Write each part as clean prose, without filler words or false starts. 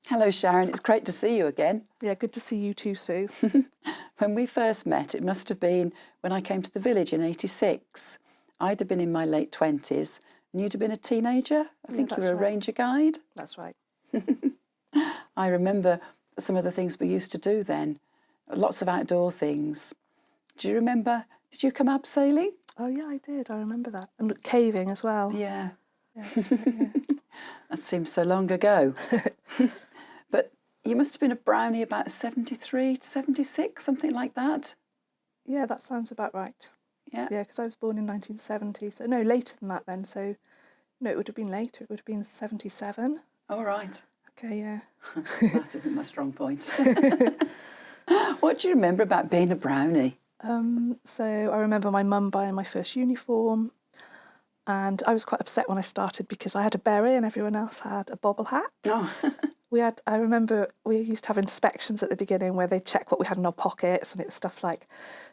Hello, Sharon. It's great to see you again. Yeah, good to see you too, Sue. When we first met, it must have been when I came to the village in '86. I'd have been in my late 20s and you'd have been a teenager. I think you were a ranger guide. That's right. I remember some of the things we used to do then. Lots of outdoor things. Do you remember, did you come abseiling? Oh, yeah, I did. I remember that. And caving as well. Yeah. Yeah, that's right, yeah. That seems so long ago. But you must have been a brownie about 73 to 76, something like that. Yeah, that sounds about right. Yeah. Yeah, because I was born in 1970. So, no, later than that then. So, no, it would have been later. It would have been 77. All right. Okay, yeah. Maths isn't my strong point. What do you remember about being a brownie? So I remember my mum buying my first uniform, and I was quite upset when I started because I had a beret and everyone else had a bobble hat. Oh. I remember we used to have inspections at the beginning where they'd check what we had in our pockets, and it was stuff like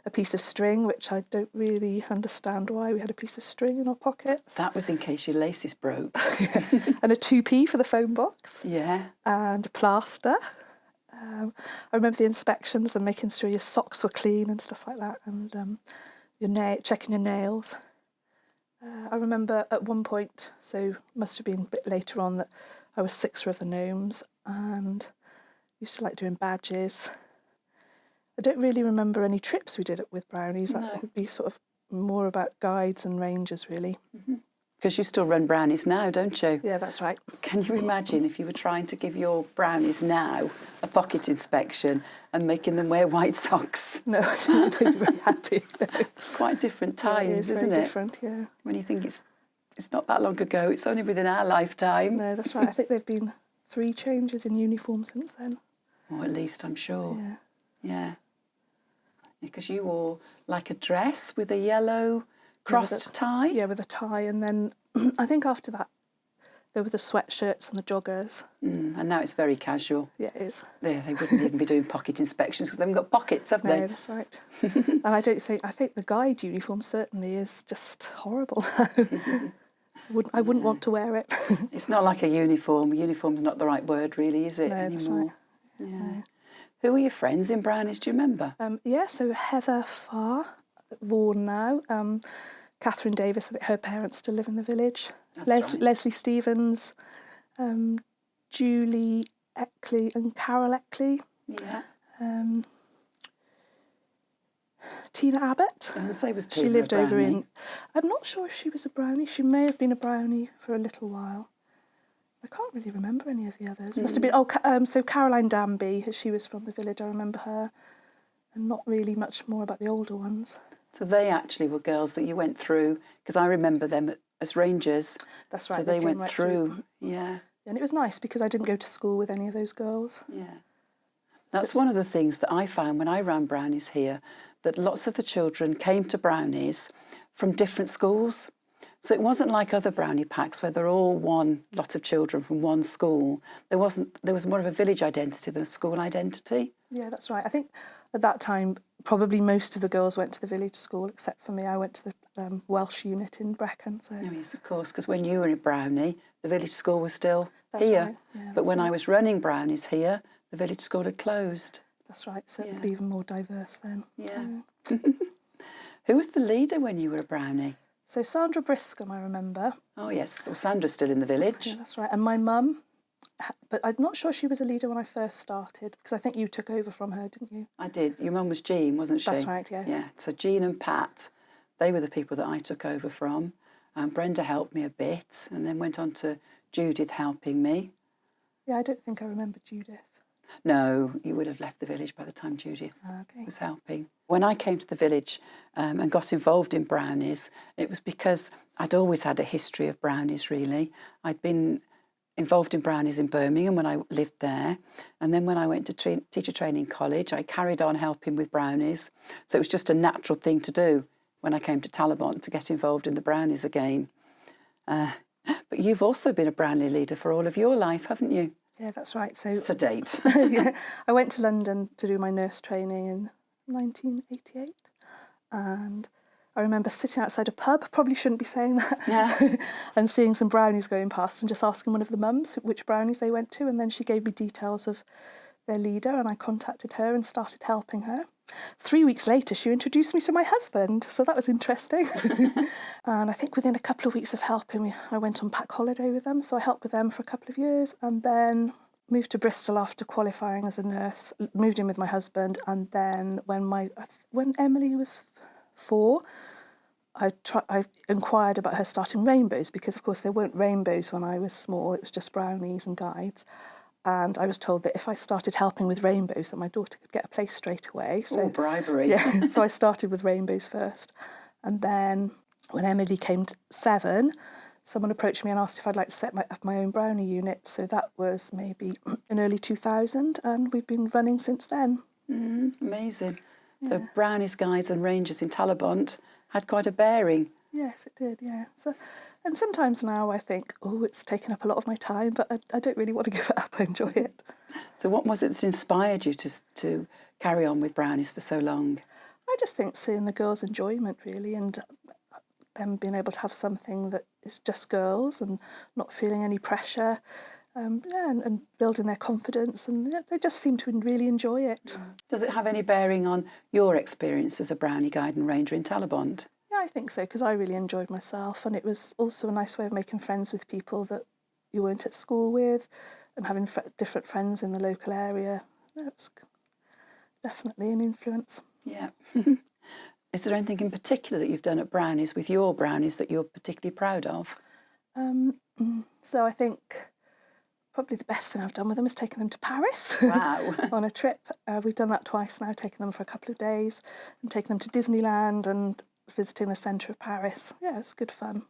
a piece of string, which I don't really understand why we had a piece of string in our pockets. That was in case your laces broke. And a 2p for the phone box. Yeah. And a plaster. I remember the inspections and making sure your socks were clean and stuff like that, and checking your nails. I remember at one point, so must have been a bit later on, that I was sixer of the gnomes and used to like doing badges. I don't really remember any trips we did with Brownies. That would be sort of more about guides and rangers, really. Because you still run Brownies now, don't you? Yeah, that's right. Can you imagine if you were trying to give your Brownies now a pocket inspection and making them wear white socks? No, I don't think they'd be very happy. No. It's quite different times, isn't it? Very different, yeah. When you think it's not that long ago, it's only within our lifetime. No, that's right. I think there've been 3 changes in uniform since then. Or at least I'm sure. Yeah. Yeah. Because you wore like a dress with a yellow crossed tie? Yeah, with a tie. And then I think after that, there were the sweatshirts and the joggers. And now it's very casual. Yeah, it is. They wouldn't even be doing pocket inspections because they haven't got pockets, have they? No, that's right. And I think the guide uniform certainly is just horrible. I wouldn't want to wear it. It's not like a uniform. A uniform's not the right word, really, is it, No, anymore? that's right. Yeah. No. Who were your friends in Brownies, do you remember? Yeah, so Heather Farr, at Vaughan now. Catherine Davis, I think her parents still live in the village. That's right. Leslie Stevens, Julie Eckley and Carol Eckley. Yeah. Tina Abbott. I was going to say, was Tina She lived a over brownie? in... I'm not sure if she was a brownie. She may have been a brownie for a little while. I can't really remember any of the others. Must have been... so Caroline Danby, she was from the village, I remember her. And not really much more about the older ones. So they actually were girls that you went through, because I remember them as rangers. That's right. So they went right through, yeah. And it was nice because I didn't go to school with any of those girls. Yeah. That's one of the things that I found when I ran Brownies here, that lots of the children came to Brownies from different schools. So it wasn't like other brownie packs where they're all one lot of children from one school. There was more of a village identity than a school identity. Yeah, that's right. I think at that time, probably most of the girls went to the village school, except for me. I went to the Welsh unit in Brecon. So. Oh, yes, of course, because when you were in Brownie, the village school was still That's here. Right. Yeah, but when I was running Brownies here, the village school had closed. That's right, so it would be even more diverse then. Yeah. Who was the leader when you were a brownie? So Sandra Briscombe, I remember. Oh, yes. Well, Sandra's still in the village. Yeah, that's right. And my mum, but I'm not sure she was a leader when I first started, because I think you took over from her, didn't you? I did. Your mum was Jean, wasn't she? That's right, yeah. Yeah. So Jean and Pat, they were the people that I took over from. Brenda helped me a bit and then went on to Judith helping me. Yeah, I don't think I remember Judith. No, you would have left the village by the time Judith was helping. When I came to the village and got involved in Brownies, it was because I'd always had a history of Brownies, really. I'd been involved in Brownies in Birmingham when I lived there. And then when I went to teacher training college, I carried on helping with Brownies. So it was just a natural thing to do when I came to Talybont to get involved in the Brownies again. But you've also been a Brownie leader for all of your life, haven't you? Yeah, that's right. So to date. Yeah, I went to London to do my nurse training in 1988, and I remember sitting outside a pub, probably shouldn't be saying that, Yeah. and seeing some brownies going past and just asking one of the mums which brownies they went to, and then she gave me details of their leader and I contacted her and started helping her. 3 weeks later, she introduced me to my husband, so that was interesting. And I think within a couple of weeks of helping, I went on pack holiday with them, so I helped with them for a couple of years and then moved to Bristol after qualifying as a nurse, moved in with my husband, and then when Emily was 4, I inquired about her starting Rainbows, because of course there weren't Rainbows when I was small, it was just Brownies and Guides. And I was told that if I started helping with Rainbows, that my daughter could get a place straight away. So bribery. Yeah, so I started with Rainbows first. And then when Emily came to 7, someone approached me and asked if I'd like to set up my own brownie unit. So that was maybe in early 2000, and we've been running since then. Amazing. Yeah. So Brownies, Guides and Rangers in Talybont had quite a bearing. Yes, it did, yeah. So, and sometimes now I think, oh, it's taken up a lot of my time, but I don't really want to give it up. I enjoy it. So what was it that inspired you to carry on with Brownies for so long? I just think seeing the girls' enjoyment, really, and them being able to have something that is just girls and not feeling any pressure, and building their confidence, and they just seem to really enjoy it. Does it have any bearing on your experience as a Brownie, Guide and Ranger in Talybont? Yeah, I think so, because I really enjoyed myself, and it was also a nice way of making friends with people that you weren't at school with, and having different friends in the local area. That was definitely an influence. Yeah. Is there anything in particular that you've done at Brownies with your Brownies that you're particularly proud of? So I think probably the best thing I've done with them is taking them to Paris. Wow. On a trip. We've done that twice now, taking them for a couple of days and taking them to Disneyland and visiting the centre of Paris. Yeah, it's good fun.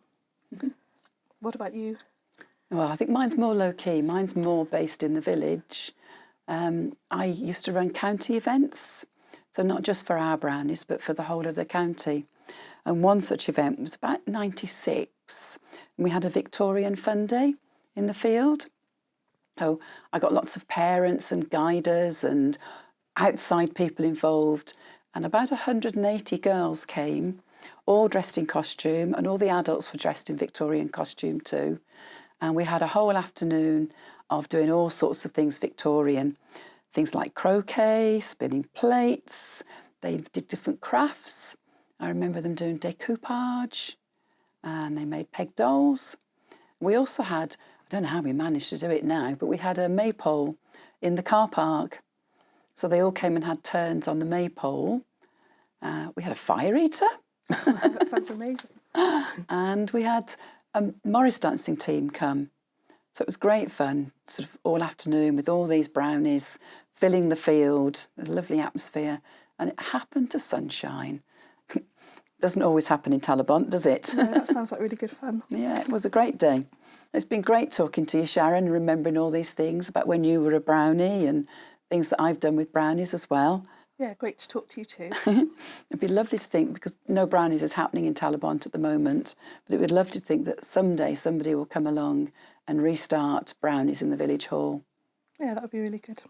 What about you? Well, I think mine's more low-key. Mine's more based in the village. I used to run county events, so not just for our Brownies, but for the whole of the county. And one such event was about 96, and we had a Victorian Fun Day in the field. So I got lots of parents and guiders and outside people involved, and about 180 girls came, all dressed in costume, and all the adults were dressed in Victorian costume too. And we had a whole afternoon of doing all sorts of things Victorian, things like croquet, spinning plates. They did different crafts. I remember them doing decoupage, and they made peg dolls. We also had, I don't know how we managed to do it now, but we had a maypole in the car park. So they all came and had turns on the maypole. We had a fire eater. That sounds amazing. And we had a Morris dancing team come. So it was great fun, sort of all afternoon with all these Brownies filling the field, a lovely atmosphere. And it happened to sunshine. Doesn't always happen in Talybont, does it? No, that sounds like really good fun. Yeah, it was a great day. It's been great talking to you, Sharon, and remembering all these things about when you were a Brownie and things that I've done with Brownies as well. Yeah, great to talk to you too. It'd be lovely to think, because no Brownies is happening in Talybont at the moment, but it would love to think that someday somebody will come along and restart Brownies in the village hall. Yeah, that would be really good.